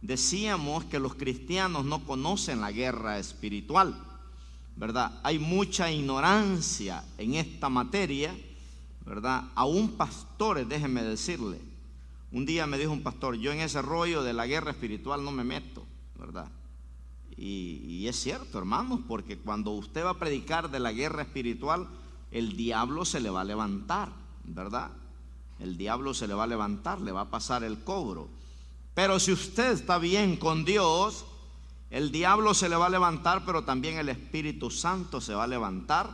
decíamos que los cristianos no conocen la guerra espiritual, ¿verdad? Hay mucha ignorancia en esta materia, ¿verdad? Aún pastores, déjenme decirle, un día me dijo un pastor: yo en ese rollo de la guerra espiritual no me meto, ¿verdad? Y es cierto, hermanos, porque cuando usted va a predicar de la guerra espiritual, el diablo se le va a levantar, ¿verdad? El diablo se le va a levantar, le va a pasar el cobro. Pero si usted está bien con Dios, el diablo se le va a levantar, pero también el Espíritu Santo se va a levantar,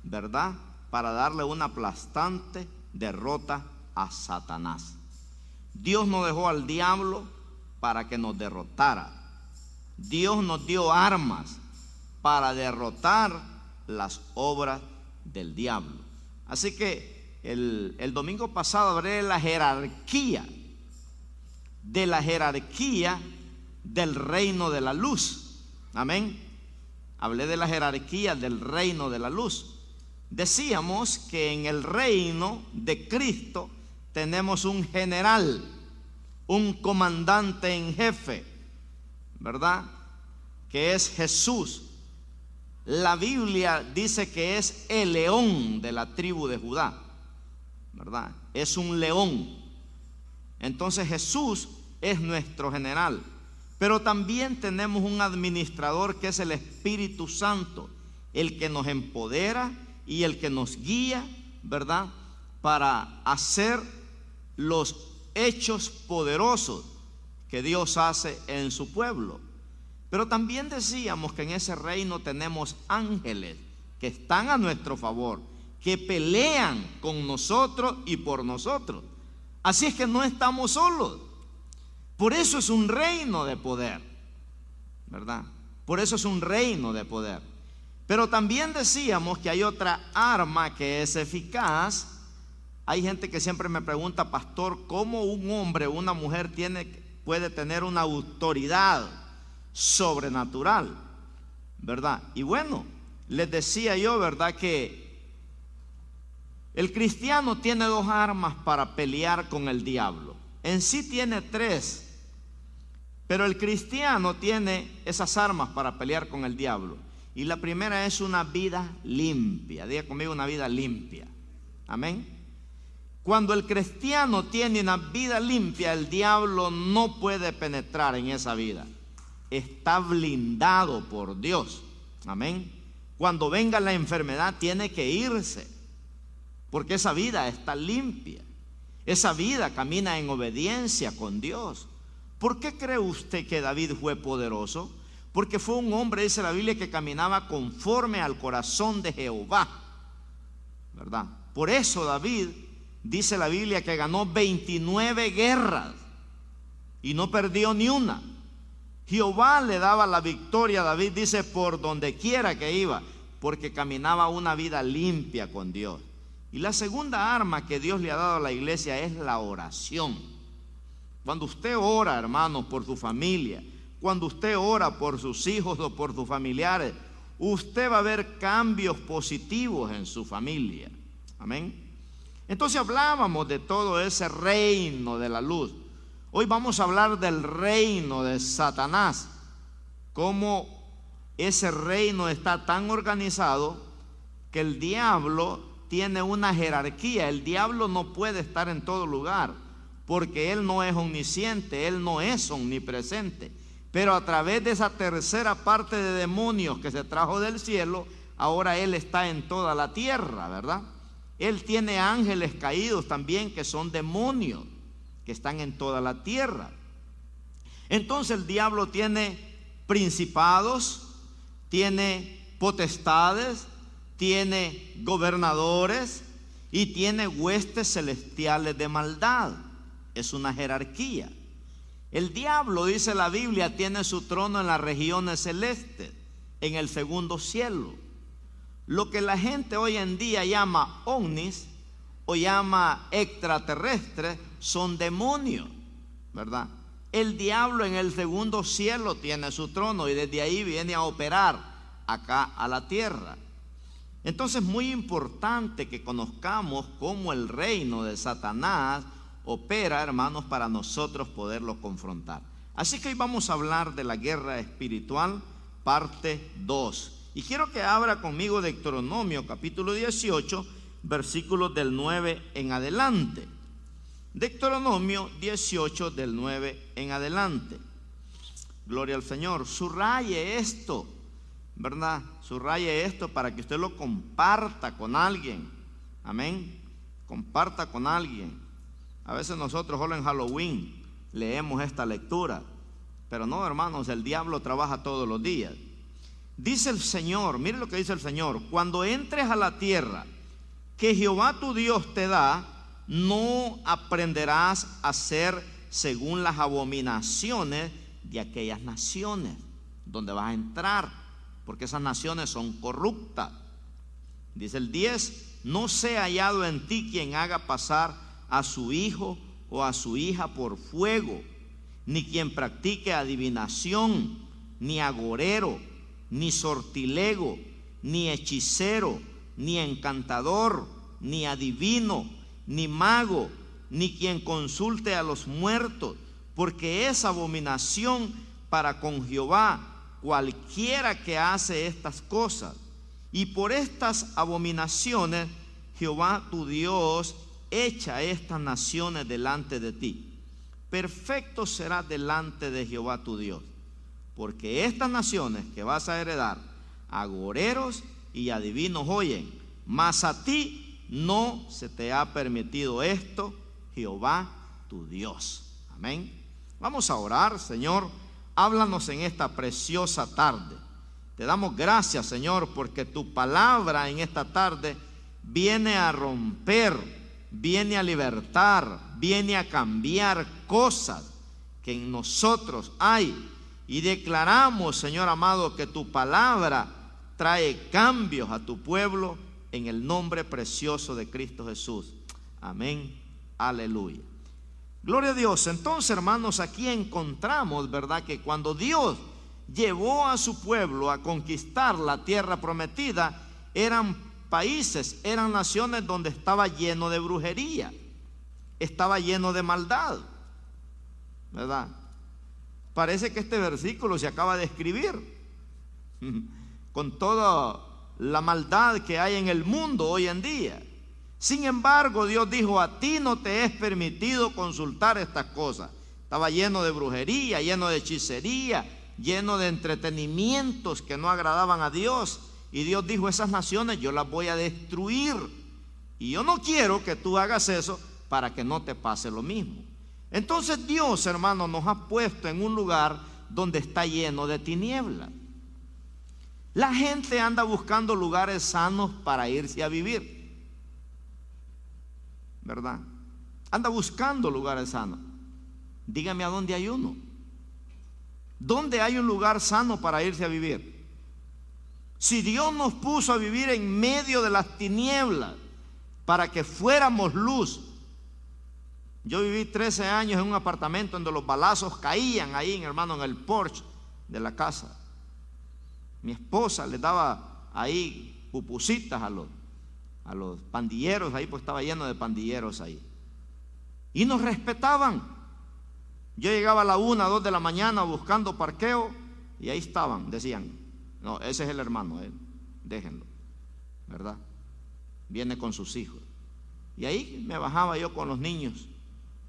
¿verdad? Para darle una aplastante derrota a Satanás. Dios no dejó al diablo para que nos derrotara. Dios nos dio armas para derrotar las obras del diablo. Así que el domingo pasado hablé de la jerarquía del reino de la luz. Amén. Hablé de la jerarquía del reino de la luz. Decíamos que en el reino de Cristo tenemos un general, un comandante en jefe, ¿verdad? Que es Jesús. La Biblia dice que es el león de la tribu de Judá, ¿verdad? Es un león. Entonces Jesús es nuestro general. Pero también tenemos un administrador que es el Espíritu Santo, el que nos empodera y el que nos guía, ¿verdad? Para hacer los hechos poderosos que Dios hace en su pueblo. Pero también decíamos que en ese reino tenemos ángeles que están a nuestro favor, que pelean con nosotros y por nosotros. Así es que no estamos solos. Por eso es un reino de poder, ¿verdad? Por eso es un reino de poder. Pero también decíamos que hay otra arma que es eficaz. Hay gente que siempre me pregunta: pastor, ¿cómo un hombre o una mujer puede tener una autoridad sobrenatural? ¿Verdad? Y bueno, les decía yo, ¿verdad?, que el cristiano tiene dos armas para pelear con el diablo. En sí tiene tres, pero el cristiano tiene esas armas para pelear con el diablo. Y la primera es una vida limpia. Diga conmigo: una vida limpia. Amén. Cuando el cristiano tiene una vida limpia, el diablo no puede penetrar en esa vida. Está blindado por Dios. Amén. Cuando venga la enfermedad, tiene que irse, porque esa vida está limpia. Esa vida camina en obediencia con Dios. ¿Por qué cree usted que David fue poderoso? Porque fue un hombre, dice la Biblia, que caminaba conforme al corazón de Jehová, ¿verdad? Por eso David, dice la Biblia, que ganó 29 guerras y no perdió ni una. Jehová le daba la victoria a David, dice, por donde quiera que iba, porque caminaba una vida limpia con Dios. Y la segunda arma que Dios le ha dado a la iglesia es la oración. Cuando usted ora, hermanos, por su familia, cuando usted ora por sus hijos o por sus familiares, usted va a ver cambios positivos en su familia. Amén. Entonces hablábamos de todo ese reino de la luz. Hoy vamos a hablar del reino de Satanás. Cómo ese reino está tan organizado que el diablo tiene una jerarquía. El diablo no puede estar en todo lugar, porque él no es omnisciente, él no es omnipresente. Pero a través de esa tercera parte de demonios que se trajo del cielo, ahora él está en toda la tierra, ¿verdad? Él tiene ángeles caídos también, que son demonios, que están en toda la tierra. Entonces el diablo tiene principados, tiene potestades, tiene gobernadores y tiene huestes celestiales de maldad. Es una jerarquía. El diablo, dice la Biblia, tiene su trono en las regiones celestes, en el segundo cielo. Lo que la gente hoy en día llama ovnis o llama extraterrestres son demonios, ¿verdad? El diablo en el segundo cielo tiene su trono y desde ahí viene a operar acá a la tierra. Entonces es muy importante que conozcamos cómo el reino de Satanás opera, hermanos, para nosotros poderlo confrontar. Así que hoy vamos a hablar de la guerra espiritual, parte 2. Y quiero que abra conmigo Deuteronomio capítulo 18, versículos del 9 en adelante. Deuteronomio 18 del 9 en adelante. Gloria al Señor. Subraye esto, ¿verdad? Subraye esto para que usted lo comparta con alguien. Amén. Comparta con alguien. A veces nosotros solo en Halloween leemos esta lectura, pero no, hermanos, el diablo trabaja todos los días. Dice el Señor, mire lo que dice el Señor: cuando entres a la tierra que Jehová tu Dios te da, no aprenderás a hacer según las abominaciones de aquellas naciones donde vas a entrar, porque esas naciones son corruptas. Dice el 10: no sea hallado en ti quien haga pasar a su hijo o a su hija por fuego, ni quien practique adivinación, ni agorero, ni sortilego, ni hechicero, ni encantador, ni adivino, ni mago, ni quien consulte a los muertos, porque es abominación para con Jehová cualquiera que hace estas cosas. Y por estas abominaciones Jehová tu Dios echa estas naciones delante de ti. Perfecto será delante de Jehová tu Dios, porque estas naciones que vas a heredar, agoreros y adivinos oyen, mas a ti no se te ha permitido esto, Jehová tu Dios. Amén. Vamos a orar. Señor, háblanos en esta preciosa tarde. Te damos gracias, Señor, porque tu palabra en esta tarde viene a romper, viene a libertar, viene a cambiar cosas que en nosotros hay. Y declaramos, Señor amado, que tu palabra trae cambios a tu pueblo en el nombre precioso de Cristo Jesús. Amén. Aleluya. Gloria a Dios. Entonces, hermanos, aquí encontramos, ¿verdad?, que cuando Dios llevó a su pueblo a conquistar la tierra prometida, eran países, eran naciones donde estaba lleno de brujería, estaba lleno de maldad, ¿verdad? Parece que este versículo se acaba de escribir con toda la maldad que hay en el mundo hoy en día. Sin embargo, Dios dijo: a ti no te es permitido consultar estas cosas. Estaba lleno de brujería, lleno de hechicería, lleno de entretenimientos que no agradaban a Dios. Y Dios dijo: esas naciones yo las voy a destruir, y yo no quiero que tú hagas eso para que no te pase lo mismo. Entonces Dios, hermano, nos ha puesto en un lugar donde está lleno de tinieblas. La gente anda buscando lugares sanos para irse a vivir, ¿verdad? Anda buscando lugares sanos. Dígame a dónde hay uno. ¿Dónde hay un lugar sano para irse a vivir? Si Dios nos puso a vivir en medio de las tinieblas para que fuéramos luz. Yo viví 13 años en un apartamento donde los balazos caían ahí, hermano, en el porche de la casa. Mi esposa le daba ahí pupusitas a los pandilleros ahí, pues estaba lleno de pandilleros ahí. Y nos respetaban. Yo llegaba a la 1, 2 de la mañana buscando parqueo y ahí estaban, decían: no, ese es el hermano, déjenlo, ¿verdad? Viene con sus hijos. Y ahí me bajaba yo con los niños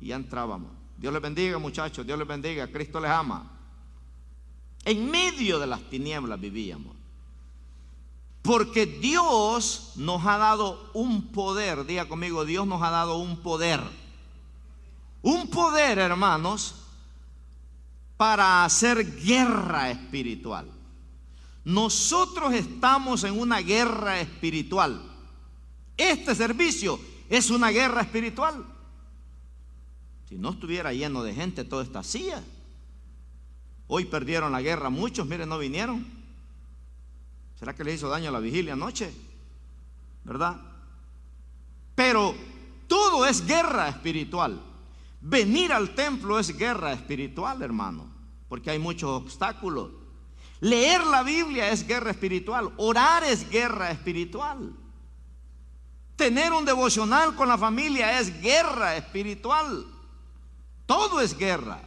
y ya entrábamos. Dios les bendiga, muchachos, Dios les bendiga, Cristo les ama. En medio de las tinieblas vivíamos, porque Dios nos ha dado un poder. Diga conmigo: Dios nos ha dado un poder. Un poder, hermanos, para hacer guerra espiritual. Nosotros estamos en una guerra espiritual. Este servicio es una guerra espiritual. Si no estuviera lleno de gente toda esta silla. Hoy perdieron la guerra muchos, miren, no vinieron. ¿Será que les hizo daño la vigilia anoche? ¿Verdad? Pero todo es guerra espiritual. Venir al templo es guerra espiritual, hermano, porque hay muchos obstáculos. Leer la Biblia es guerra espiritual. Orar es guerra espiritual. Tener un devocional con la familia es guerra espiritual. Todo es guerra.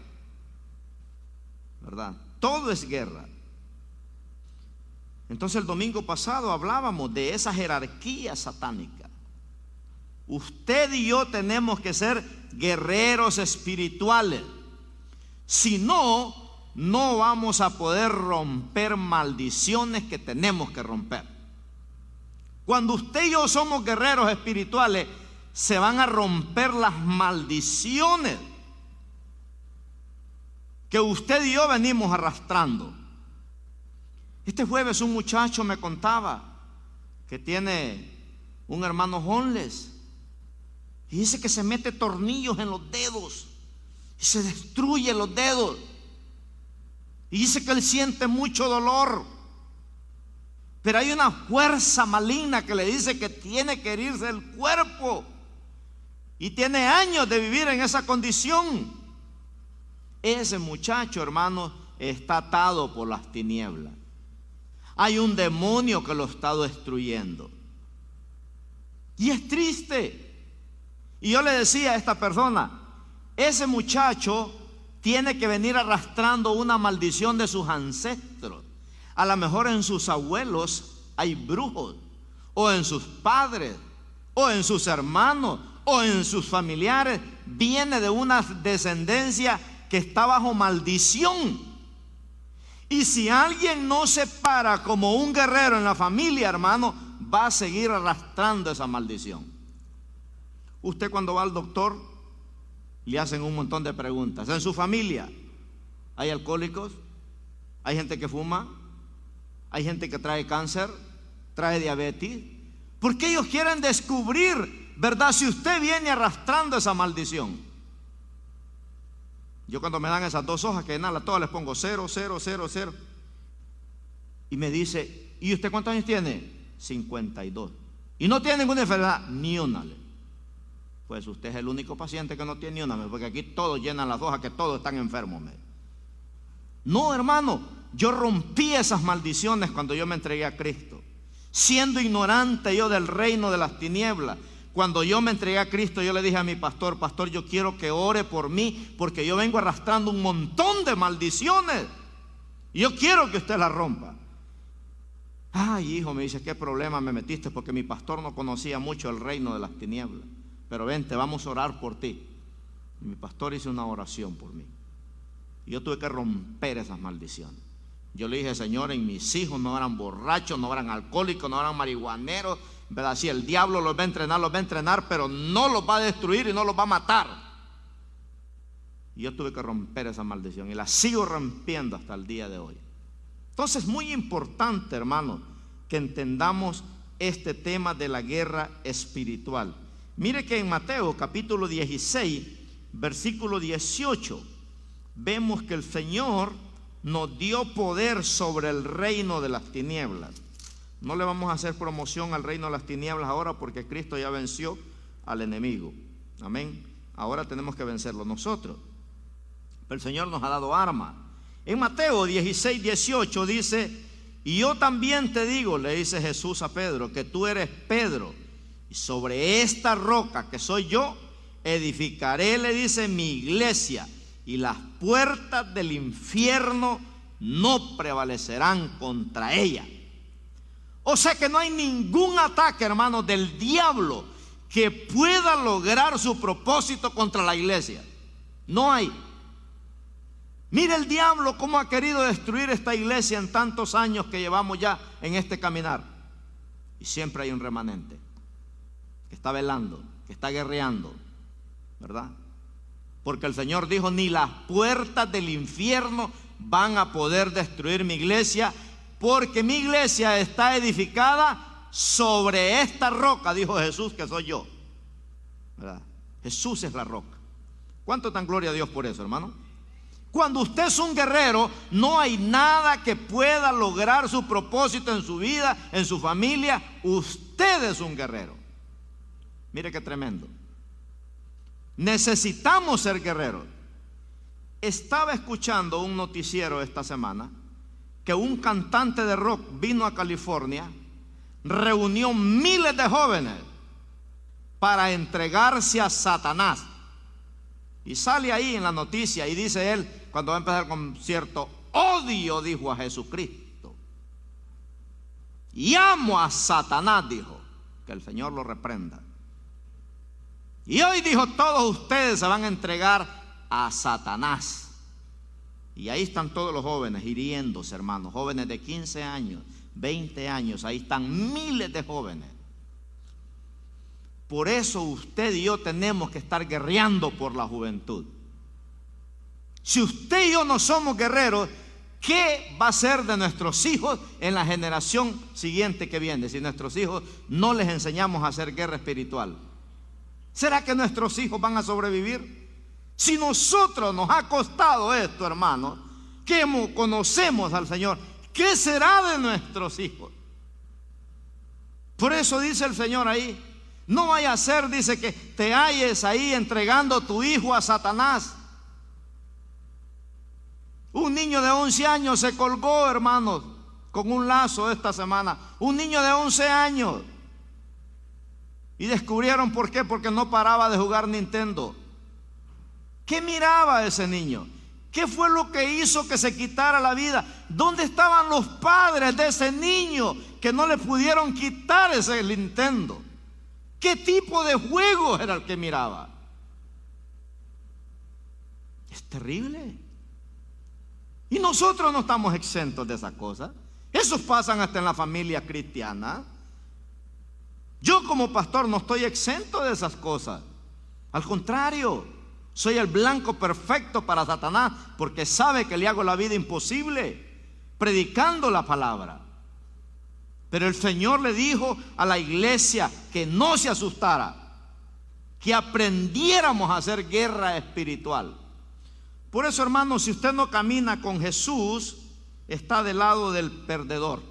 ¿verdad? Todo es guerra. Entonces el domingo pasado hablábamos de esa jerarquía satánica. Usted y yo tenemos que ser guerreros espirituales. Si no, no vamos a poder romper maldiciones que tenemos que romper. Cuando usted y yo somos guerreros espirituales, se van a romper las maldiciones que usted y yo venimos arrastrando. Este jueves un muchacho me contaba que tiene un hermano homeless y dice que se mete tornillos en los dedos y se destruye los dedos, y dice que él siente mucho dolor, pero hay una fuerza maligna que le dice que tiene que herirse el cuerpo, y tiene años de vivir en esa condición. Ese muchacho, hermano, está atado por las tinieblas. Hay un demonio que lo está destruyendo. Y es triste. Y yo le decía a esta persona, ese muchacho tiene que venir arrastrando una maldición de sus ancestros. A lo mejor en sus abuelos hay brujos, o en sus padres, o en sus hermanos, o en sus familiares. Viene de una descendencia que está bajo maldición. Y si alguien no se para como un guerrero en la familia, hermano, va a seguir arrastrando esa maldición. Usted cuando va al doctor, le hacen un montón de preguntas. En su familia hay alcohólicos, hay gente que fuma, hay gente que trae cáncer, trae diabetes. Porque ellos quieren descubrir, ¿verdad?, si usted viene arrastrando esa maldición. Yo cuando me dan esas 2 hojas que llenarlas todas les pongo 0, 0, 0, 0. Y me dice, ¿y usted cuántos años tiene? 52. ¿Y no tiene ninguna enfermedad? Ni una. Pues usted es el único paciente que no tiene ni una, porque aquí todos llenan las hojas que todos están enfermos. No, hermano, yo rompí esas maldiciones cuando yo me entregué a Cristo. Siendo ignorante yo del reino de las tinieblas, cuando yo me entregué a Cristo, yo le dije a mi pastor, pastor, yo quiero que ore por mí, porque yo vengo arrastrando un montón de maldiciones. Yo quiero que usted las rompa. Ay, hijo, me dice, ¿qué problema me metiste? Porque mi pastor no conocía mucho el reino de las tinieblas. Pero vente, vamos a orar por ti. Y mi pastor hizo una oración por mí. Y yo tuve que romper esas maldiciones. Yo le dije, Señor, en mis hijos no eran borrachos, no eran alcohólicos, no eran marihuaneros, ¿verdad? Si el diablo los va a entrenar, pero no los va a destruir y no los va a matar. Y yo tuve que romper esa maldición y la sigo rompiendo hasta el día de hoy. Entonces es muy importante, hermano, que entendamos este tema de la guerra espiritual. Mire que en Mateo capítulo 16, versículo 18, vemos que el Señor nos dio poder sobre el reino de las tinieblas. No le vamos a hacer promoción al reino de las tinieblas ahora, porque Cristo ya venció al enemigo. Amén. Ahora tenemos que vencerlo nosotros. Pero el Señor nos ha dado armas. En Mateo 16, 18 dice, y yo también te digo, le dice Jesús a Pedro, que tú eres Pedro, y sobre esta roca que soy yo, edificaré, le dice, mi iglesia, y las puertas del infierno no prevalecerán contra ella. O sea que no hay ningún ataque, hermanos, del diablo que pueda lograr su propósito contra la iglesia. No hay. Mire el diablo cómo ha querido destruir esta iglesia en tantos años que llevamos ya en este caminar. Y siempre hay un remanente que está velando, que está guerreando, ¿verdad? Porque el Señor dijo, ni las puertas del infierno van a poder destruir mi iglesia, porque mi iglesia está edificada sobre esta roca, dijo Jesús, que soy yo, ¿verdad? Jesús es la roca. ¿Cuánto dan gloria a Dios por eso, hermano? Cuando usted es un guerrero, no hay nada que pueda lograr su propósito en su vida, en su familia. Usted es un guerrero. Mire qué tremendo. Necesitamos ser guerreros. Estaba escuchando un noticiero esta semana que un cantante de rock vino a California, reunió miles de jóvenes para entregarse a Satanás. Y sale ahí en la noticia y dice él, cuando va a empezar el concierto, odio, dijo, a Jesucristo. Y amo a Satanás, dijo. Que el Señor lo reprenda. Y hoy, dijo, todos ustedes se van a entregar a Satanás. Y ahí están todos los jóvenes hiriéndose, hermanos. Jóvenes de 15 años, 20 años. Ahí están miles de jóvenes. Por eso usted y yo tenemos que estar guerreando por la juventud. Si usted y yo no somos guerreros, ¿qué va a ser de nuestros hijos en la generación siguiente que viene? Si nuestros hijos no les enseñamos a hacer guerra espiritual, ¿será que nuestros hijos van a sobrevivir? Si nosotros nos ha costado esto, hermanos, que conocemos al Señor, ¿qué será de nuestros hijos? Por eso dice el Señor ahí, no vaya a ser, dice, que te halles ahí entregando tu hijo a Satanás. Un niño de 11 años se colgó, hermanos, con un lazo esta semana. Un niño de 11 años. Y descubrieron por qué, porque no paraba de jugar Nintendo. ¿Qué miraba ese niño? ¿Qué fue lo que hizo que se quitara la vida? ¿Dónde estaban los padres de ese niño que no le pudieron quitar ese Nintendo? ¿Qué tipo de juego era el que miraba? Es terrible. Y nosotros no estamos exentos de esas cosas. Esos pasan hasta en la familia cristiana. Yo como pastor no estoy exento de esas cosas. Al contrario, soy el blanco perfecto para Satanás, porque sabe que le hago la vida imposible predicando la palabra. Pero el Señor le dijo a la iglesia que no se asustara, que aprendiéramos a hacer guerra espiritual. Por eso, hermanos, si usted no camina con Jesús, está del lado del perdedor.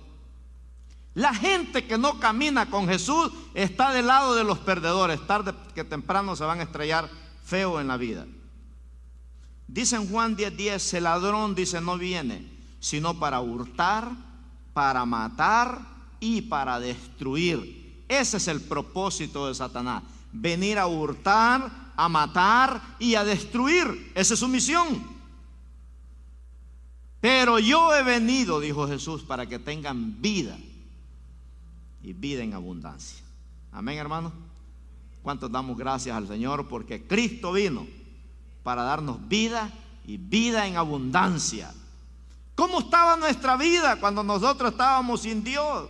La gente que no camina con Jesús está del lado de los perdedores. Tarde que temprano se van a estrellar feo en la vida. Dice en Juan 10:10, el ladrón, dice, no viene sino para hurtar, para matar y para destruir. Ese es el propósito de Satanás: venir a hurtar, a matar y a destruir. Esa es su misión. Pero yo he venido, dijo Jesús, para que tengan vida y vida en abundancia. Amén, hermano. ¿Cuántos damos gracias al Señor? Porque Cristo vino para darnos vida y vida en abundancia. ¿Cómo estaba nuestra vida cuando nosotros estábamos sin Dios?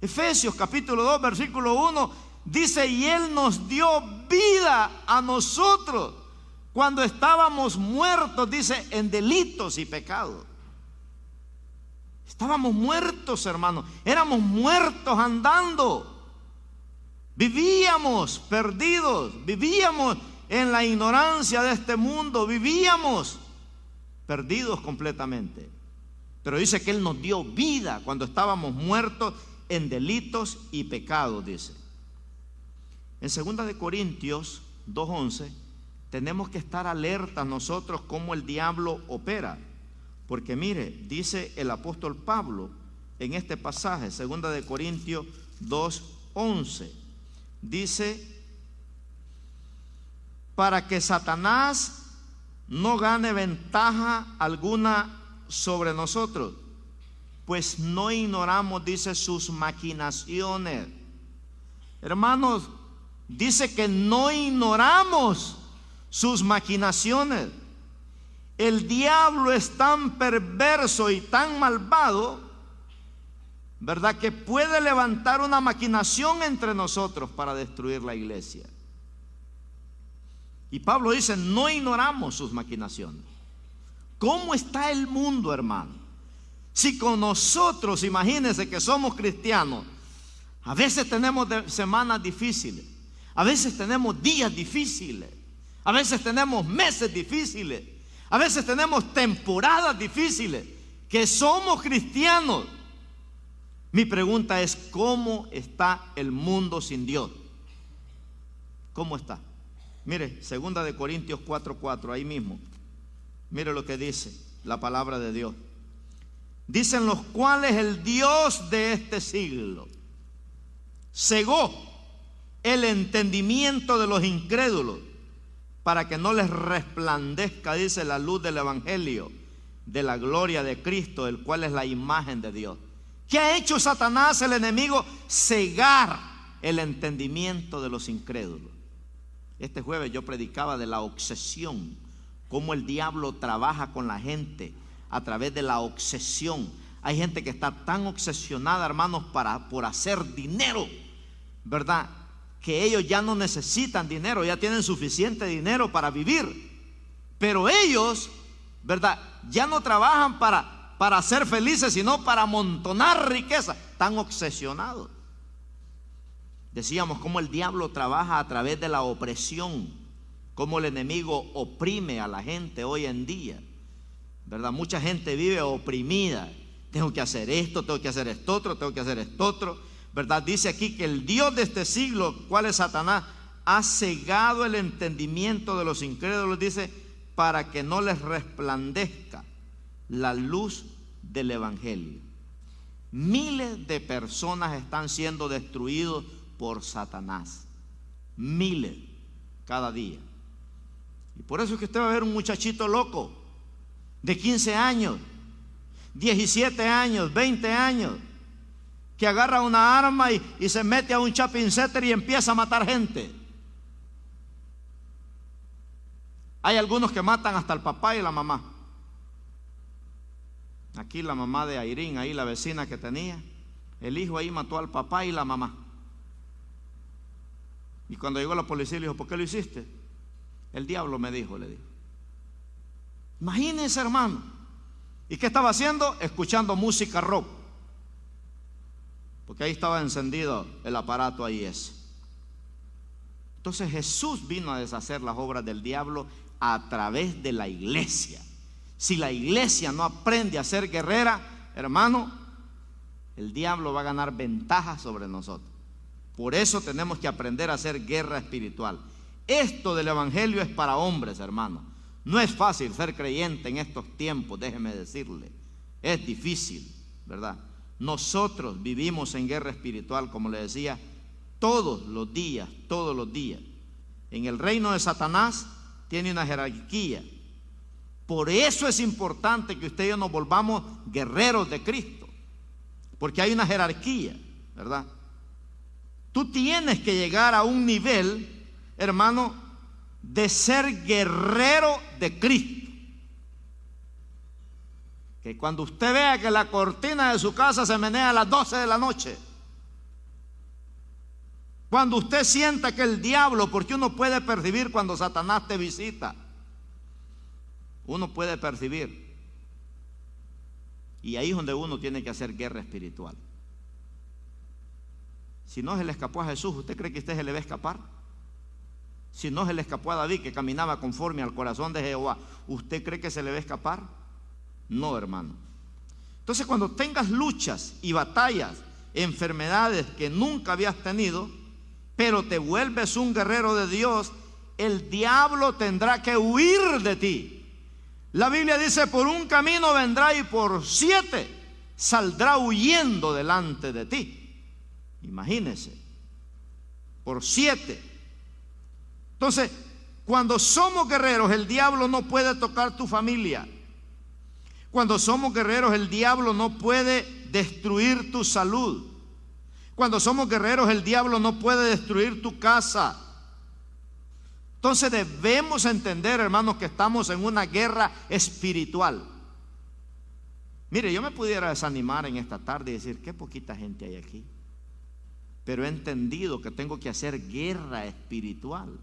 Efesios capítulo 2 versículo 1 dice: y Él nos dio vida a nosotros cuando estábamos muertos, dice, en delitos y pecados. Estábamos muertos, hermanos. Éramos muertos andando. Vivíamos perdidos. Vivíamos en la ignorancia de este mundo. Vivíamos perdidos completamente. Pero dice que Él nos dio vida cuando estábamos muertos en delitos y pecados, dice. En 2 Corintios 2:11 tenemos que estar alertas nosotros cómo el diablo opera. Porque mire, dice el apóstol Pablo en este pasaje, 2 Corintios 2:11, dice: para que Satanás no gane ventaja alguna sobre nosotros, pues no ignoramos, dice, sus maquinaciones. Hermanos, dice que no ignoramos sus maquinaciones. El diablo es tan perverso y tan malvado, ¿verdad?, que puede levantar una maquinación entre nosotros para destruir la iglesia. Y Pablo dice: no ignoramos sus maquinaciones. ¿Cómo está el mundo, hermano? Si con nosotros, imagínense que somos cristianos, a veces tenemos semanas difíciles, a veces tenemos días difíciles, a veces tenemos meses difíciles, a veces tenemos temporadas difíciles, que somos cristianos. Mi pregunta es: ¿cómo está el mundo sin Dios? ¿Cómo está? Mire, 2 Corintios 4:4, ahí mismo. Mire lo que dice la palabra de Dios. Dicen: los cuales el Dios de este siglo cegó el entendimiento de los incrédulos, para que no les resplandezca, dice, la luz del evangelio de la gloria de Cristo, el cual es la imagen de Dios. ¿Qué ha hecho Satanás, el enemigo? Cegar el entendimiento de los incrédulos. Este jueves yo predicaba de la obsesión, cómo el diablo trabaja con la gente a través de la obsesión. Hay gente que está tan obsesionada, hermanos, por hacer dinero, ¿verdad? Que ellos ya no necesitan dinero, ya tienen suficiente dinero para vivir. Pero ellos, ¿verdad?, ya no trabajan para ser felices, sino para amontonar riqueza. Están obsesionados. Decíamos cómo el diablo trabaja a través de la opresión, cómo el enemigo oprime a la gente hoy en día, ¿verdad? Mucha gente vive oprimida. Tengo que hacer esto, tengo que hacer esto otro, tengo que hacer esto otro, ¿verdad? Dice aquí que el Dios de este siglo, cuál es Satanás, ha cegado el entendimiento de los incrédulos, dice, para que no les resplandezca la luz del evangelio. Miles de personas están siendo destruidos por Satanás. Miles cada día. Y por eso es que usted va a ver un muchachito loco de 15 años, 17 años, 20 años, que agarra una arma y se mete a un shopping center y empieza a matar gente. Hay algunos que matan hasta el papá y la mamá. Aquí la mamá de Airín, ahí la vecina que tenía, el hijo ahí mató al papá y la mamá. Y cuando llegó la policía le dijo, ¿por qué lo hiciste? El diablo me dijo, le dijo. Imagínense, hermano. ¿Y qué estaba haciendo? Escuchando música rock, porque ahí estaba encendido el aparato ahí ese. Entonces Jesús vino a deshacer las obras del diablo a través de la iglesia. Si la iglesia no aprende a ser guerrera, hermano, el diablo va a ganar ventaja sobre nosotros. Por eso tenemos que aprender a hacer guerra espiritual. Esto del evangelio es para hombres, hermano. No es fácil ser creyente en estos tiempos, déjeme decirle. Es difícil, ¿verdad? Nosotros vivimos en guerra espiritual, como le decía, todos los días, todos los días. En el reino de Satanás tiene una jerarquía. Por eso es importante que usted y yo nos volvamos guerreros de Cristo, porque hay una jerarquía, ¿verdad? Tú tienes que llegar a un nivel, hermano, de ser guerrero de Cristo. Que cuando usted vea que la cortina de su casa se menea a las 12 de la noche, cuando usted sienta que el diablo, porque uno puede percibir cuando Satanás te visita, uno puede percibir, y ahí es donde uno tiene que hacer guerra espiritual. Si no se le escapó a Jesús, ¿usted cree que usted se le va a escapar? Si no se le escapó a David, que caminaba conforme al corazón de Jehová, ¿usted cree que se le va a escapar? No, hermano. Entonces, cuando tengas luchas y batallas, enfermedades que nunca habías tenido, pero te vuelves un guerrero de Dios, el diablo tendrá que huir de ti. La Biblia dice, por un camino vendrá y por 7 saldrá huyendo delante de ti. Imagínese, por 7. Entonces, cuando somos guerreros, el diablo no puede tocar tu familia. Cuando somos guerreros, el diablo no puede destruir tu salud. Cuando somos guerreros, el diablo no puede destruir tu casa. Entonces debemos entender, hermanos, que estamos en una guerra espiritual. Mire, yo me pudiera desanimar en esta tarde y decir, qué poquita gente hay aquí. Pero he entendido que tengo que hacer guerra espiritual.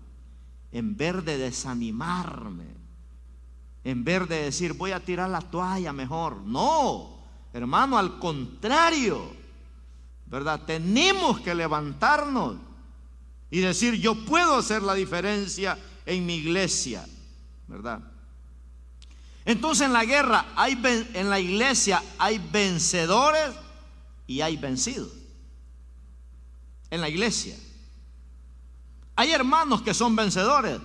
En vez de desanimarme, en vez de decir, voy a tirar la toalla mejor. No, hermano, al contrario, ¿verdad? Tenemos que levantarnos y decir, yo puedo hacer la diferencia en mi iglesia, ¿verdad? Entonces en la guerra, en la iglesia hay vencedores y hay vencidos. En la iglesia hay hermanos que son vencedores,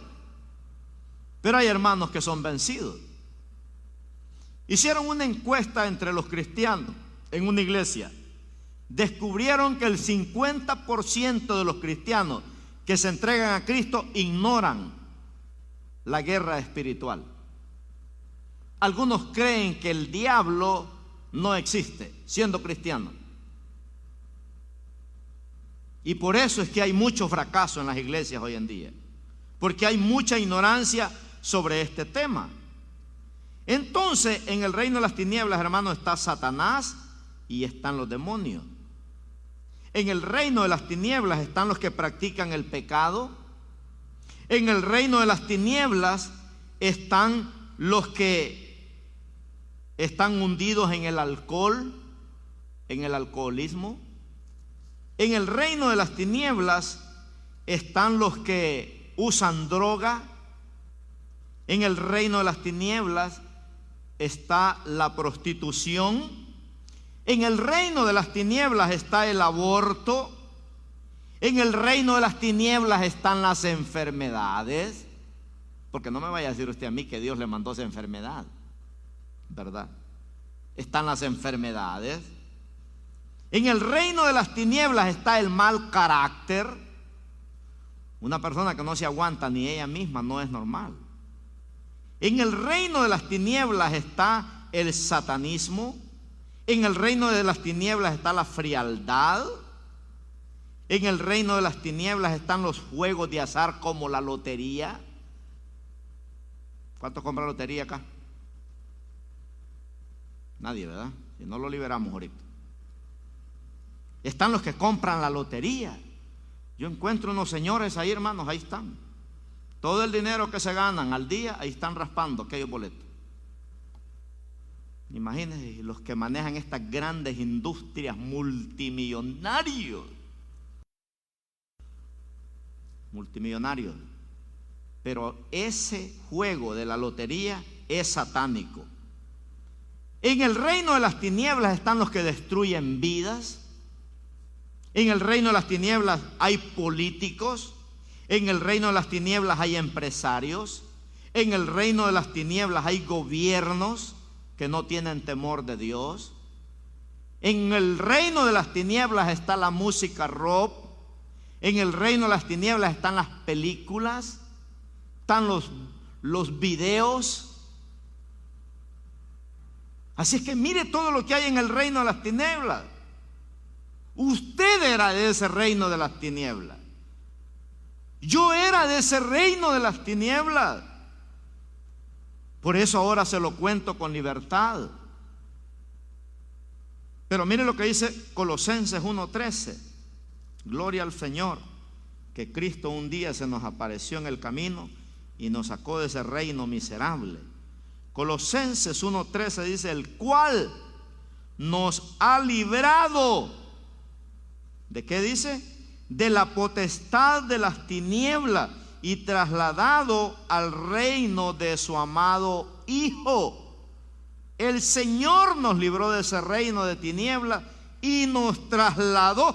pero hay hermanos que son vencidos. Hicieron una encuesta entre los cristianos en una iglesia. Descubrieron que el 50% de los cristianos que se entregan a Cristo ignoran la guerra espiritual. Algunos creen que el diablo no existe, siendo cristianos. Y por eso es que hay mucho fracaso en las iglesias hoy en día, porque hay mucha ignorancia sobre este tema. Entonces, en el reino de las tinieblas, hermanos, está Satanás y están los demonios. En el reino de las tinieblas están los que practican el pecado. En el reino de las tinieblas están los que están hundidos en el alcohol, en el alcoholismo. En el reino de las tinieblas están los que usan droga. En el reino de las tinieblas está la prostitución. En el reino de las tinieblas está el aborto. En el reino de las tinieblas están las enfermedades. Porque no me vaya a decir usted a mí que Dios le mandó esa enfermedad, ¿verdad? Están las enfermedades. En el reino de las tinieblas está el mal carácter. Una persona que no se aguanta ni ella misma no es normal. En el reino de las tinieblas está el satanismo. En el reino de las tinieblas está la frialdad. En el reino de las tinieblas están los juegos de azar como la lotería. ¿Cuántos compran lotería acá? Nadie, ¿verdad? Si no lo liberamos ahorita. Están los que compran la lotería. Yo encuentro unos señores ahí, hermanos, ahí están. Todo el dinero que se ganan al día, ahí están raspando aquellos boletos. Imagínense los que manejan estas grandes industrias, multimillonarios. Multimillonarios. Pero ese juego de la lotería es satánico. En el reino de las tinieblas están los que destruyen vidas. En el reino de las tinieblas hay políticos. En el reino de las tinieblas hay empresarios. En el reino de las tinieblas hay gobiernos que no tienen temor de Dios. En el reino de las tinieblas está la música rock. En el reino de las tinieblas están las películas, están los videos. Así es que mire todo lo que hay en el reino de las tinieblas. Usted era de ese reino de las tinieblas. Yo era de ese reino de las tinieblas. Por eso ahora se lo cuento con libertad. Pero mire lo que dice Colosenses 1:13. Gloria al Señor, que Cristo un día se nos apareció en el camino y nos sacó de ese reino miserable. Colosenses 1:13 dice: el cual nos ha librado. ¿De qué dice? De la potestad de las tinieblas y trasladado al reino de su amado Hijo. El Señor nos libró de ese reino de tinieblas y nos trasladó,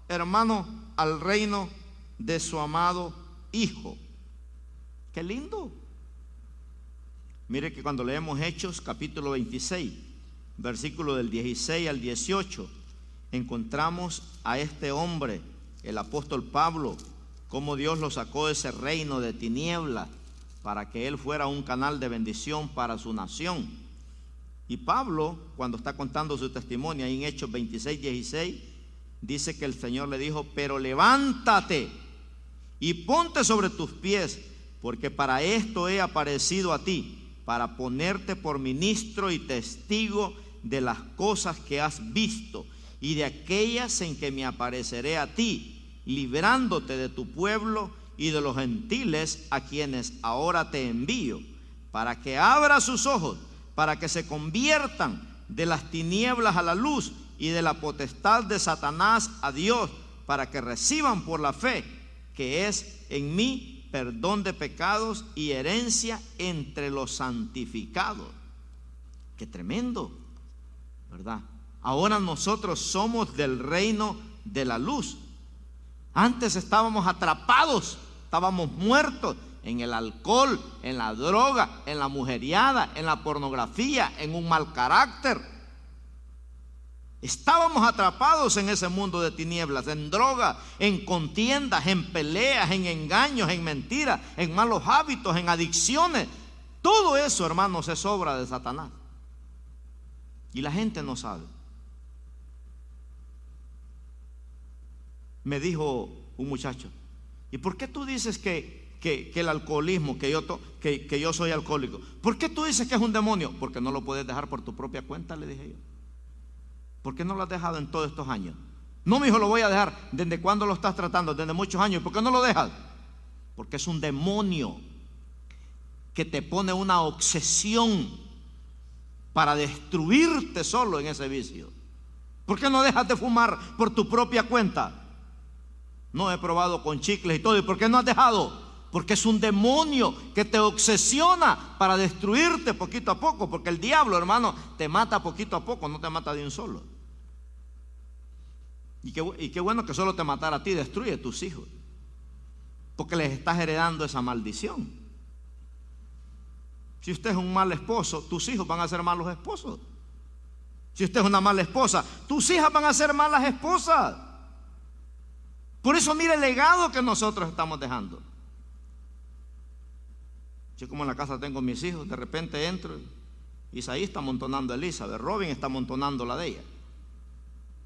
hermano, al reino de su amado Hijo. Qué lindo. Mire que cuando leemos Hechos capítulo 26, versículo del 16 al 18, encontramos a este hombre, el apóstol Pablo, cómo Dios lo sacó de ese reino de tinieblas para que él fuera un canal de bendición para su nación. Y Pablo, cuando está contando su testimonio ahí en Hechos 26, 16, dice que el Señor le dijo: pero levántate y ponte sobre tus pies, porque para esto he aparecido a ti, para ponerte por ministro y testigo de las cosas que has visto y de aquellas en que me apareceré a ti, librándote de tu pueblo y de los gentiles a quienes ahora te envío, para que abra sus ojos, para que se conviertan de las tinieblas a la luz y de la potestad de Satanás a Dios, para que reciban por la fe que es en mí perdón de pecados y herencia entre los santificados. Qué tremendo, ¿verdad? Ahora nosotros somos del reino de la luz. Antes estábamos atrapados, estábamos muertos en el alcohol, en la droga, en la mujeriada, en la pornografía, en un mal carácter. Estábamos atrapados en ese mundo de tinieblas, en droga, en contiendas, en peleas, en engaños, en mentiras, en malos hábitos, en adicciones. Todo eso, hermanos, es obra de Satanás. Y la gente no sabe. Me dijo un muchacho: ¿y por qué tú dices que el alcoholismo, que yo soy alcohólico? ¿Por qué tú dices que es un demonio? Porque no lo puedes dejar por tu propia cuenta, le dije yo. ¿Por qué no lo has dejado en todos estos años? No, mi hijo, lo voy a dejar. ¿Desde cuándo lo estás tratando? Desde muchos años. ¿Por qué no lo dejas? Porque es un demonio que te pone una obsesión para destruirte solo en ese vicio. ¿Por qué no dejas de fumar por tu propia cuenta? No, he probado con chicles y todo. ¿Y por qué no has dejado? Porque es un demonio que te obsesiona para destruirte poquito a poco. Porque el diablo, hermano, te mata poquito a poco, no te mata de un solo. Y qué bueno que solo te matara a ti, destruye a tus hijos, porque les estás heredando esa maldición. Si usted es un mal esposo, tus hijos van a ser malos esposos. Si usted es una mala esposa, tus hijas van a ser malas esposas. Por eso mire el legado que nosotros estamos dejando. Yo, como en la casa tengo mis hijos, de repente entro, Isaí está amontonando a Elizabeth, Robin está amontonando la de ella,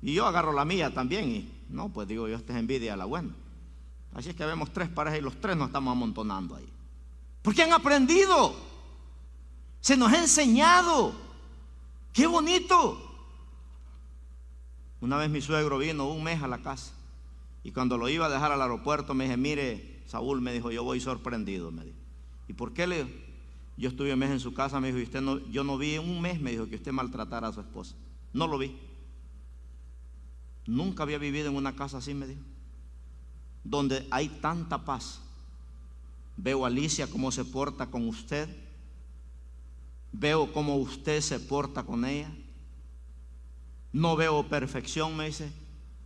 y yo agarro la mía también, y no, pues digo yo, esta es envidia a la buena. Así es que vemos 3 parejas y los 3 nos estamos amontonando ahí. Porque han aprendido, se nos ha enseñado. ¡Qué bonito! Una vez mi suegro vino un mes a la casa, y cuando lo iba a dejar al aeropuerto me dije: mire, Saúl, me dijo, yo voy sorprendido, me dijo. ¿Y por qué? Le digo, yo estuve un mes en su casa, me dijo, y usted no, yo no vi en un mes, me dijo, que usted maltratara a su esposa. No lo vi. Nunca había vivido en una casa así, me dijo, donde hay tanta paz. Veo a Alicia cómo se porta con usted, veo cómo usted se porta con ella. No veo perfección, me dice,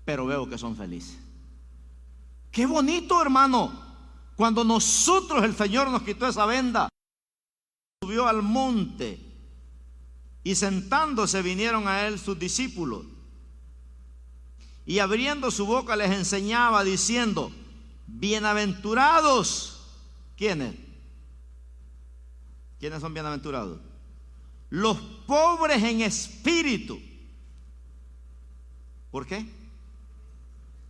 pero veo que son felices. Qué bonito, hermano, cuando nosotros, el Señor nos quitó esa venda, subió al monte y sentándose vinieron a él sus discípulos. Y abriendo su boca les enseñaba diciendo: bienaventurados. ¿Quiénes? ¿Quiénes son bienaventurados? Los pobres en espíritu. ¿Por qué?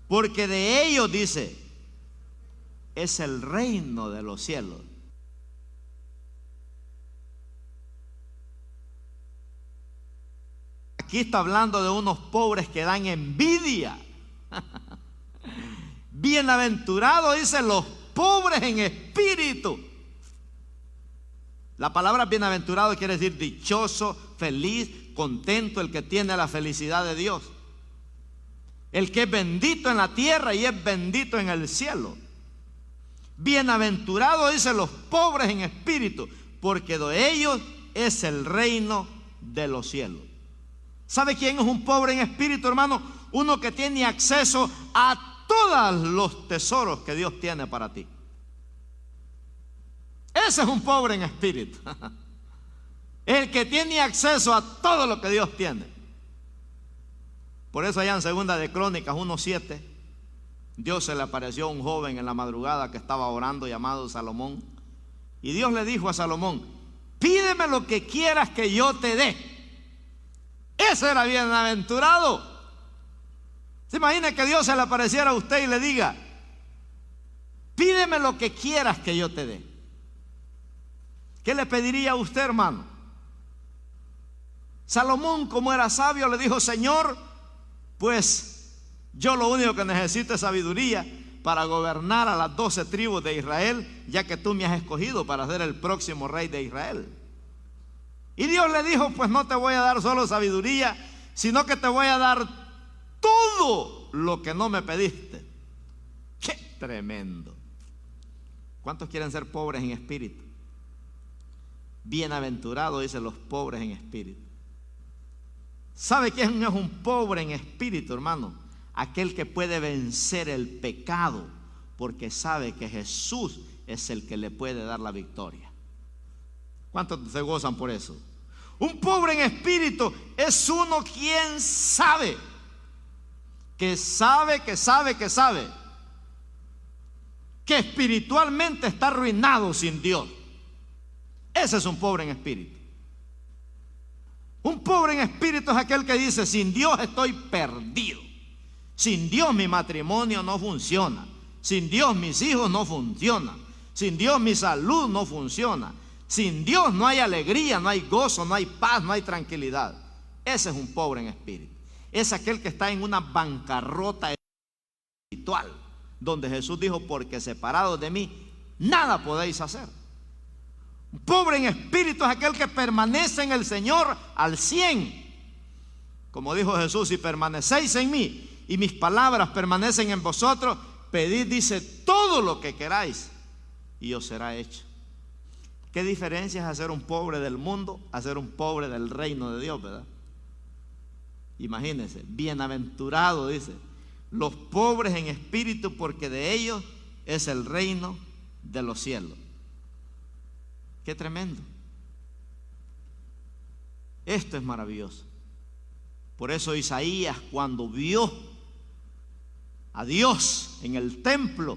Porque de ellos, dice, es el reino de los cielos. Aquí está hablando de unos pobres que dan envidia. Bienaventurados, dice, los pobres en espíritu. La palabra bienaventurado quiere decir dichoso, feliz, contento, el que tiene la felicidad de Dios, el que es bendito en la tierra y es bendito en el cielo. Bienaventurados, dice, los pobres en espíritu, porque de ellos es el reino de los cielos. ¿Sabe quién es un pobre en espíritu, hermano? Uno que tiene acceso a todos los tesoros que Dios tiene para ti. Ese es un pobre en espíritu. El que tiene acceso a todo lo que Dios tiene. Por eso allá en 2 de Crónicas 1:7, Dios se le apareció a un joven en la madrugada que estaba orando, llamado Salomón. Y Dios le dijo a Salomón: pídeme lo que quieras que yo te dé. Ese era bienaventurado. ¿Se imagina que Dios se le apareciera a usted y le diga: pídeme lo que quieras que yo te dé? ¿Qué le pediría a usted, hermano? Salomón, como era sabio, le dijo: Señor, pues yo lo único que necesito es sabiduría para gobernar a las 12 tribus de Israel, ya que tú me has escogido para ser el próximo rey de Israel. Y Dios le dijo: pues no te voy a dar solo sabiduría, sino que te voy a dar todo lo que no me pediste. ¡Qué tremendo! ¿Cuántos quieren ser pobres en espíritu? Bienaventurados, dice, los pobres en espíritu. ¿Sabe quién es un pobre en espíritu, hermano? Aquel que puede vencer el pecado, porque sabe que Jesús es el que le puede dar la victoria. ¿Cuántos se gozan por eso? Un pobre en espíritu es uno quien sabe, que espiritualmente está arruinado sin Dios. Ese es un pobre en espíritu. Un pobre en espíritu es aquel que dice: sin Dios estoy perdido. Sin Dios mi matrimonio no funciona. Sin Dios mis hijos no funcionan. Sin Dios mi salud no funciona. Sin Dios no hay alegría, no hay gozo, no hay paz, no hay tranquilidad. Ese es un pobre en espíritu. Es aquel que está en una bancarrota espiritual, donde Jesús dijo: porque separados de mí nada podéis hacer. Un pobre en espíritu es aquel que permanece en el Señor al 100. Como dijo Jesús: si permanecéis en mí y mis palabras permanecen en vosotros, pedid, dice, todo lo que queráis y os será hecho. ¿Qué diferencia es hacer un pobre del mundo a ser un pobre del reino de Dios, verdad? Imagínense, bienaventurado, dice, los pobres en espíritu, porque de ellos es el reino de los cielos. Qué tremendo. Esto es maravilloso. Por eso Isaías, cuando vio a Dios en el templo,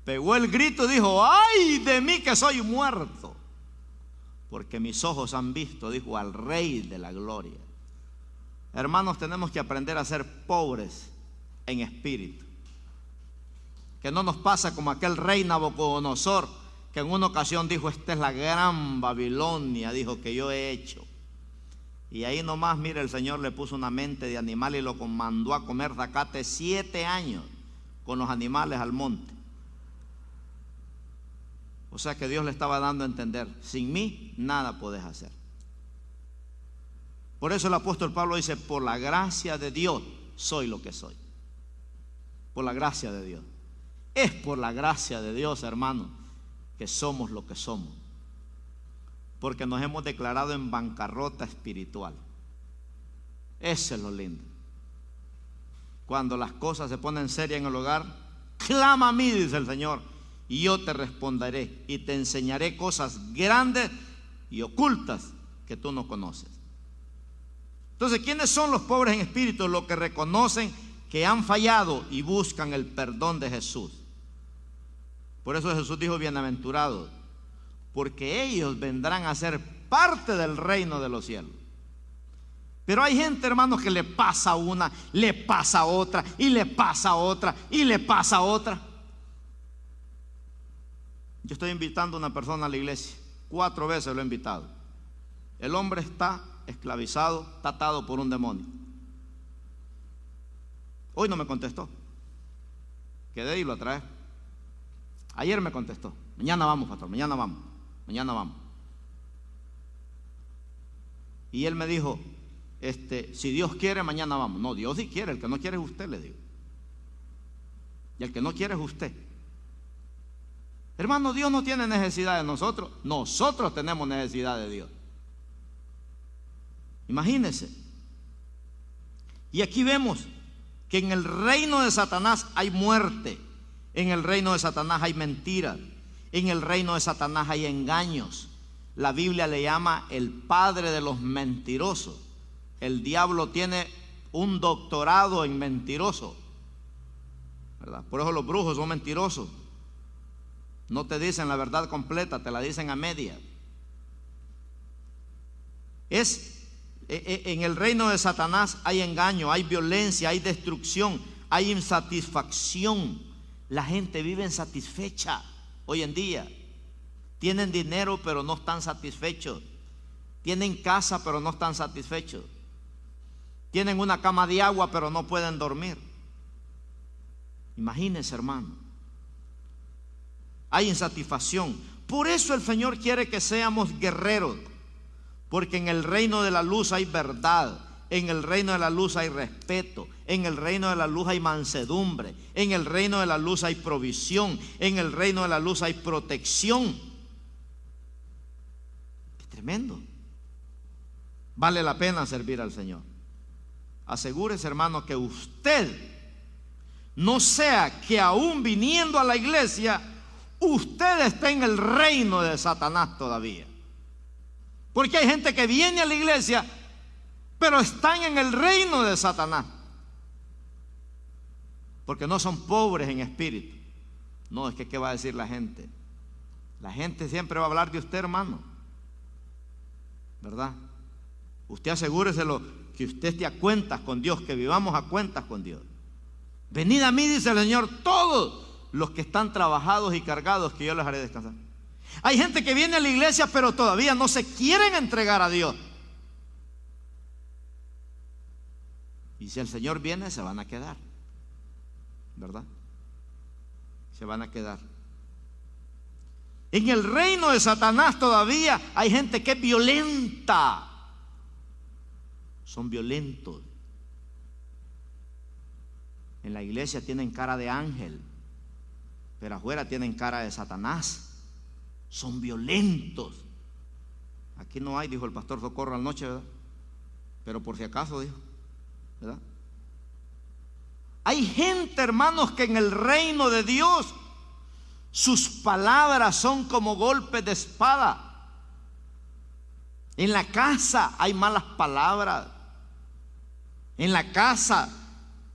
pegó el grito y dijo: ¡ay de mí que soy muerto! Porque mis ojos han visto, dijo, al Rey de la gloria. Hermanos, tenemos que aprender a ser pobres en espíritu. Que no nos pasa como aquel rey Nabucodonosor, que en una ocasión dijo: esta es la gran Babilonia, dijo, que yo he hecho. Y ahí nomás, mire, el Señor le puso una mente de animal y lo mandó a comer zacate 7 años con los animales al monte. O sea que Dios le estaba dando a entender: sin mí nada podés hacer. Por eso el apóstol Pablo dice: por la gracia de Dios soy lo que soy. Por la gracia de Dios. Es por la gracia de Dios, hermano, que somos lo que somos. Porque nos hemos declarado en bancarrota espiritual. Eso es lo lindo. Cuando las cosas se ponen serias en el hogar, clama a mí, dice el Señor, y yo te responderé y te enseñaré cosas grandes y ocultas que tú no conoces. Entonces, ¿quiénes son los pobres en espíritu? Los que reconocen que han fallado y buscan el perdón de Jesús. Por eso Jesús dijo: bienaventurados, porque ellos vendrán a ser parte del reino de los cielos. Pero hay gente, hermanos, que le pasa una, le pasa otra, y le pasa otra, y le pasa otra. Yo estoy invitando a una persona a la iglesia, 4 veces lo he invitado. El hombre está esclavizado, está atado por un demonio. Hoy no me contestó. Quedé y lo atrae. Ayer me contestó: mañana vamos, pastor, mañana vamos. Mañana vamos. Y él me dijo: si Dios quiere, mañana vamos. No, Dios sí quiere, el que no quiere es usted, le digo. Y el que no quiere es usted. Hermano, Dios no tiene necesidad de nosotros. Nosotros tenemos necesidad de Dios. Imagínense. Y aquí vemos que en el reino de Satanás hay muerte. En el reino de Satanás hay mentiras. En el reino de Satanás hay engaños. La Biblia le llama el padre de los mentirosos. El diablo tiene un doctorado en mentiroso, ¿verdad? Por eso los brujos son mentirosos. No te dicen la verdad completa, te la dicen a media. En el reino de Satanás hay engaño, hay violencia, hay destrucción, hay insatisfacción. La gente vive insatisfecha hoy en día. Tienen dinero pero no están satisfechos. Tienen casa pero no están satisfechos. Tienen una cama de agua pero no pueden dormir. Imagínense, hermano. Hay insatisfacción. Por eso el Señor quiere que seamos guerreros. Porque en el reino de la luz hay verdad. En el reino de la luz hay respeto. En el reino de la luz hay mansedumbre. En el reino de la luz hay provisión. En el reino de la luz hay protección. ¡Qué tremendo! Vale la pena servir al Señor. Asegúrese, hermano, que usted no sea que aún viniendo a la iglesia, usted esté en el reino de Satanás todavía. Porque hay gente que viene a la iglesia, pero están en el reino de Satanás. Porque no son pobres en espíritu. No, es que ¿qué va a decir la gente? La gente siempre va a hablar de usted, hermano. ¿verdad? Usted asegúreselo que usted esté a cuentas con Dios, que vivamos a cuentas con Dios. Venid a mí, dice el Señor, todos los que están trabajados y cargados, que yo les haré descansar. Hay gente que viene a la iglesia pero todavía no se quieren entregar a Dios. Y si el Señor viene, se van a quedar, ¿verdad? Se van a quedar. En el reino de Satanás todavía hay gente que es violenta. Son violentos. En la iglesia tienen cara de ángel, pero afuera tienen cara de Satanás. Son violentos. Aquí no hay, dijo el pastor Socorro anoche, ¿verdad? Pero por si acaso, dijo, ¿verdad? Hay gente, hermanos, que en el reino de Dios sus palabras son como golpes de espada. En la casa hay malas palabras. En la casa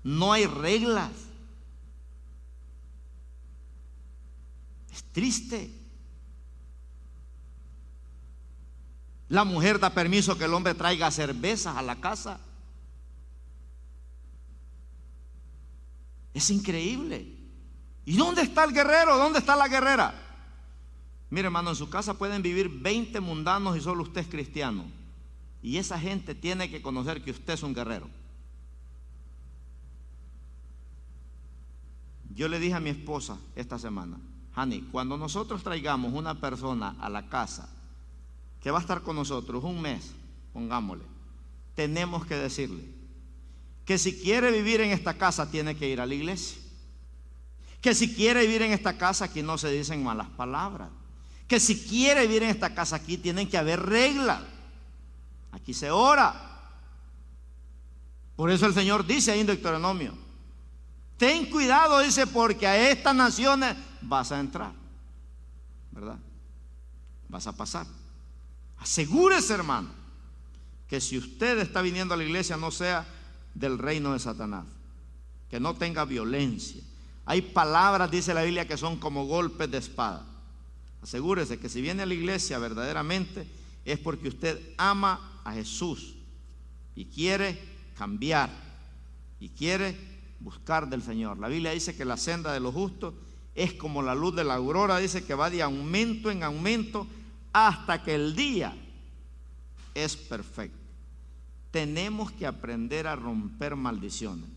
no hay reglas. Es triste. La mujer da permiso que el hombre traiga cervezas a la casa. Es increíble. ¿Y dónde está el guerrero? ¿Dónde está la guerrera? Mire, hermano, en su casa pueden vivir 20 mundanos y solo usted es cristiano. Y esa gente tiene que conocer que usted es un guerrero. Yo le dije a mi esposa esta semana, Hani, cuando nosotros traigamos una persona a la casa que va a estar con nosotros un mes, pongámosle, tenemos que decirle que si quiere vivir en esta casa tiene que ir a la iglesia, que si quiere vivir en esta casa aquí no se dicen malas palabras, que si quiere vivir en esta casa aquí tienen que haber reglas, aquí se ora. Por eso el Señor dice ahí en Deuteronomio, ten cuidado, dice, porque a estas naciones vas a entrar, ¿verdad? Vas a pasar. Asegúrese, hermano, que si usted está viniendo a la iglesia no sea del reino de Satanás, que no tenga violencia. Hay palabras, dice la Biblia, que son como golpes de espada. Asegúrese que si viene a la iglesia verdaderamente es porque usted ama a Jesús y quiere cambiar y quiere buscar del Señor. La Biblia dice que la senda de los justos es como la luz de la aurora, dice que va de aumento en aumento hasta que el día es perfecto. Tenemos que aprender a romper maldiciones.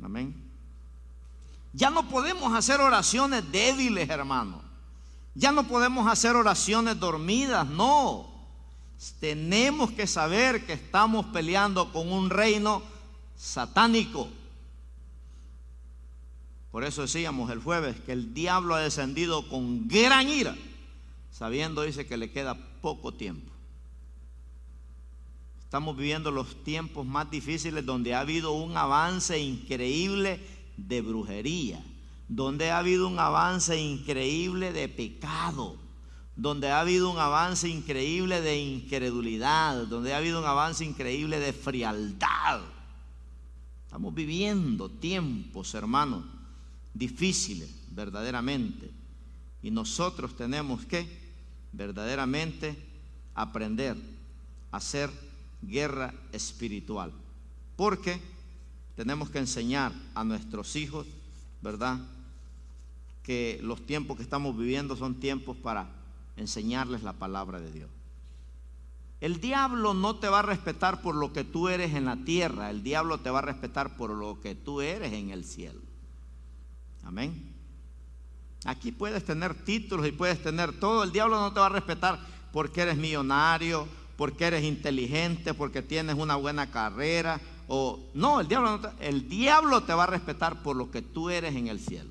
Amén. Ya no podemos hacer oraciones débiles, hermano. Ya no podemos hacer oraciones dormidas, no. Tenemos que saber que estamos peleando con un reino satánico. Por eso decíamos el jueves que el diablo ha descendido con gran ira, sabiendo, dice, que le queda poco tiempo. Estamos viviendo los tiempos más difíciles donde ha habido un avance increíble de brujería, donde ha habido un avance increíble de pecado, donde ha habido un avance increíble de incredulidad, donde ha habido un avance increíble de frialdad. Estamos viviendo tiempos, hermanos, difíciles verdaderamente, y nosotros tenemos que verdaderamente aprender a hacer guerra espiritual, porque tenemos que enseñar a nuestros hijos, ¿verdad?, que los tiempos que estamos viviendo son tiempos para enseñarles la palabra de Dios. El diablo no te va a respetar por lo que tú eres en la tierra, el diablo te va a respetar por lo que tú eres en el cielo. Amén. Aquí puedes tener títulos y puedes tener todo. El diablo no te va a respetar porque eres millonario, porque eres inteligente, porque tienes una buena carrera. No, el diablo te va a respetar por lo que tú eres en el cielo.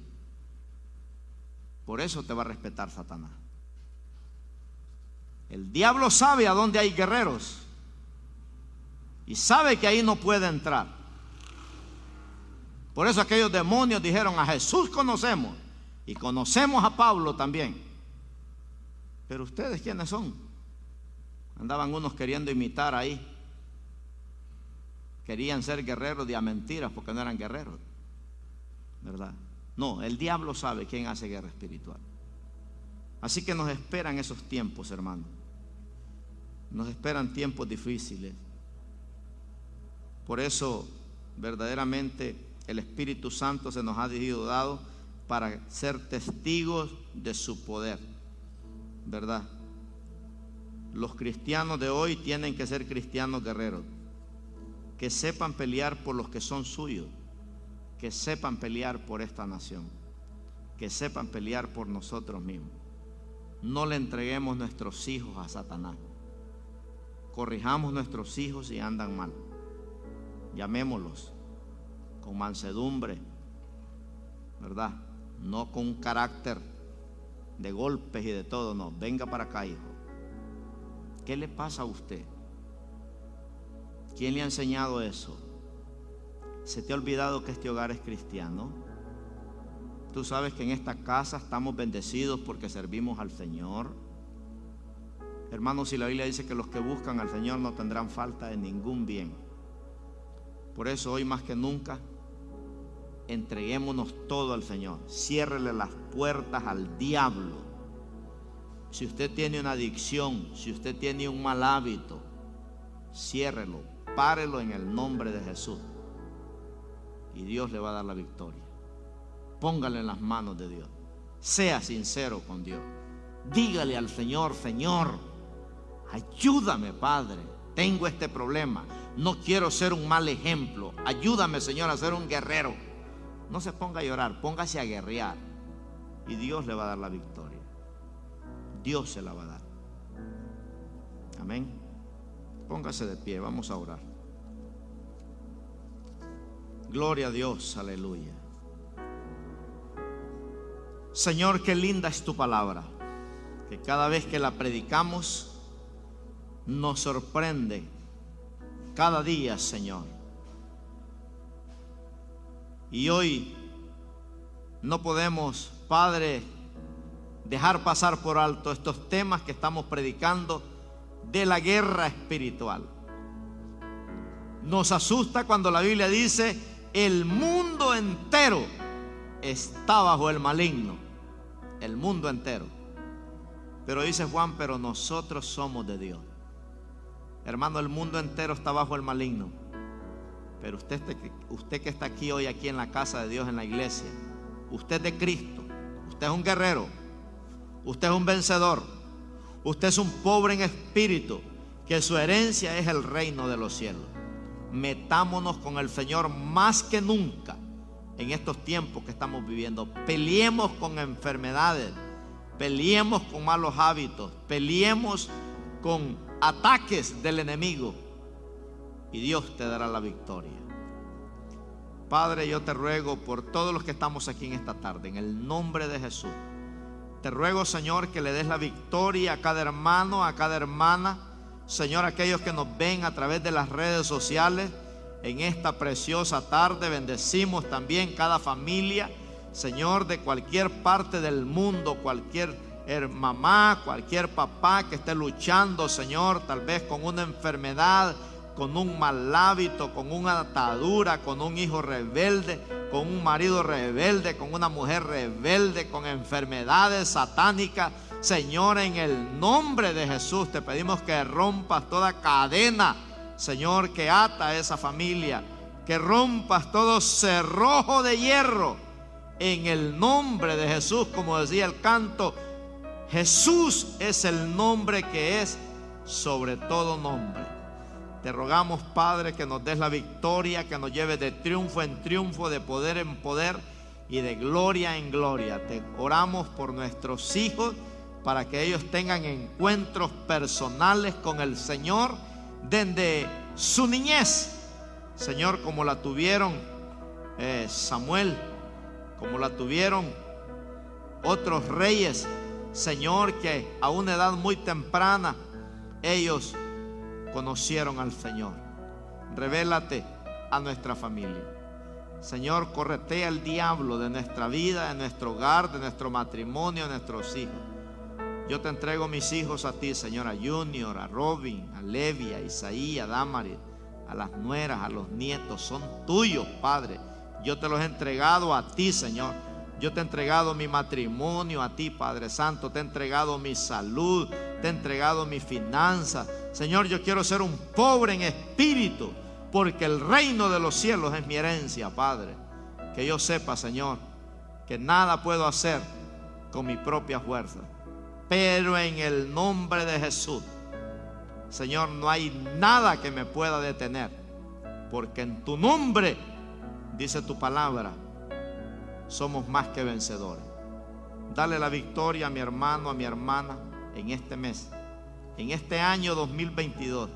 Por eso te va a respetar Satanás. El diablo sabe a dónde hay guerreros y sabe que ahí no puede entrar. Por eso aquellos demonios dijeron: a Jesús conocemos y conocemos a Pablo también. Pero ustedes, ¿quiénes son? Andaban unos queriendo imitar ahí. Querían ser guerreros de a mentiras porque no eran guerreros, ¿verdad? No, el diablo sabe quién hace guerra espiritual. Así que nos esperan esos tiempos, hermanos. Nos esperan tiempos difíciles. Por eso, verdaderamente, el Espíritu Santo se nos ha sido dado para ser testigos de su poder, ¿verdad? Los cristianos de hoy tienen que ser cristianos guerreros, que sepan pelear por los que son suyos, que sepan pelear por esta nación, que sepan pelear por nosotros mismos. No le entreguemos nuestros hijos a Satanás. Corrijamos nuestros hijos si andan mal. Llamémoslos con mansedumbre, ¿verdad? No con un carácter de golpes y de todo, no. Venga para acá, hijo. ¿Qué le pasa a usted? ¿Quién le ha enseñado eso? ¿Se te ha olvidado que este hogar es cristiano? Tú sabes que en esta casa estamos bendecidos porque servimos al Señor. Hermanos, si la Biblia dice que los que buscan al Señor no tendrán falta de ningún bien. Por eso hoy más que nunca, entreguémonos todo al Señor. Ciérrele las puertas al diablo. Si usted tiene una adicción, si usted tiene un mal hábito, ciérrelo, párelo en el nombre de Jesús. Y Dios le va a dar la victoria. Póngale en las manos de Dios. Sea sincero con Dios. Dígale al Señor: Señor, ayúdame, Padre. Tengo este problema. No quiero ser un mal ejemplo. Ayúdame, Señor, a ser un guerrero. No se ponga a llorar, póngase a guerrear. Y Dios le va a dar la victoria. Dios se la va a dar. Amén. Póngase de pie, vamos a orar. Gloria a Dios, aleluya. Señor, qué linda es tu palabra, que cada vez que la predicamos nos sorprende cada día, Señor. Y hoy no podemos, Padre, dejar pasar por alto estos temas que estamos predicando de la guerra espiritual. Nos asusta cuando la Biblia dice: el mundo entero está bajo el maligno. El mundo entero. Pero dice Juan: pero nosotros somos de Dios. Hermano, el mundo entero está bajo el maligno. Pero usted que está aquí hoy, aquí en la casa de Dios, en la iglesia, usted es de Cristo. Usted es un guerrero. Usted es un vencedor. Usted es un pobre en espíritu, que su herencia es el reino de los cielos. Metámonos con el Señor más que nunca en estos tiempos que estamos viviendo. Peleemos con enfermedades, peleemos con malos hábitos, peleemos con ataques del enemigo, y Dios te dará la victoria. Padre, yo te ruego por todos los que estamos aquí en esta tarde, en el nombre de Jesús. Te ruego, Señor, que le des la victoria a cada hermano, a cada hermana. Señor, aquellos que nos ven a través de las redes sociales en esta preciosa tarde, bendecimos también cada familia, Señor, de cualquier parte del mundo, cualquier mamá, cualquier papá que esté luchando, Señor, tal vez con una enfermedad, con un mal hábito, con una atadura, con un hijo rebelde, con un marido rebelde, con una mujer rebelde, con enfermedades satánicas. Señor, en el nombre de Jesús te pedimos que rompas toda cadena, Señor, que ata a esa familia, que rompas todo cerrojo de hierro en el nombre de Jesús. Como decía el canto, Jesús es el nombre que es sobre todo nombre. Te rogamos, Padre, que nos des la victoria, que nos lleves de triunfo en triunfo, de poder en poder y de gloria en gloria. Te oramos por nuestros hijos, para que ellos tengan encuentros personales con el Señor desde su niñez, Señor, como la tuvieron Samuel, como la tuvieron otros reyes, Señor, que a una edad muy temprana ellos conocieron al Señor. Revélate a nuestra familia, Señor. Corretea el diablo de nuestra vida, de nuestro hogar, de nuestro matrimonio, de nuestros hijos. Yo te entrego mis hijos a ti, Señor, a Junior, a Robin, a Levi, a Isaí, a Damaris, a las nueras, a los nietos. Son tuyos, Padre. Yo te los he entregado a ti, Señor. Yo te he entregado mi matrimonio a ti, Padre Santo. Te he entregado mi salud, te he entregado mis finanzas. Señor, yo quiero ser un pobre en espíritu, porque el reino de los cielos es mi herencia, Padre. Que yo sepa, Señor, que nada puedo hacer con mi propia fuerza, pero en el nombre de Jesús, Señor, no hay nada que me pueda detener, porque en tu nombre, dice tu palabra, somos más que vencedores. Dale la victoria a mi hermano, a mi hermana, en este mes, en este año 2022,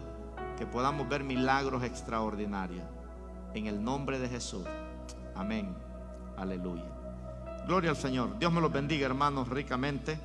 que podamos ver milagros extraordinarios, en el nombre de Jesús. Amén. Aleluya. Gloria al Señor. Dios me los bendiga, hermanos, ricamente.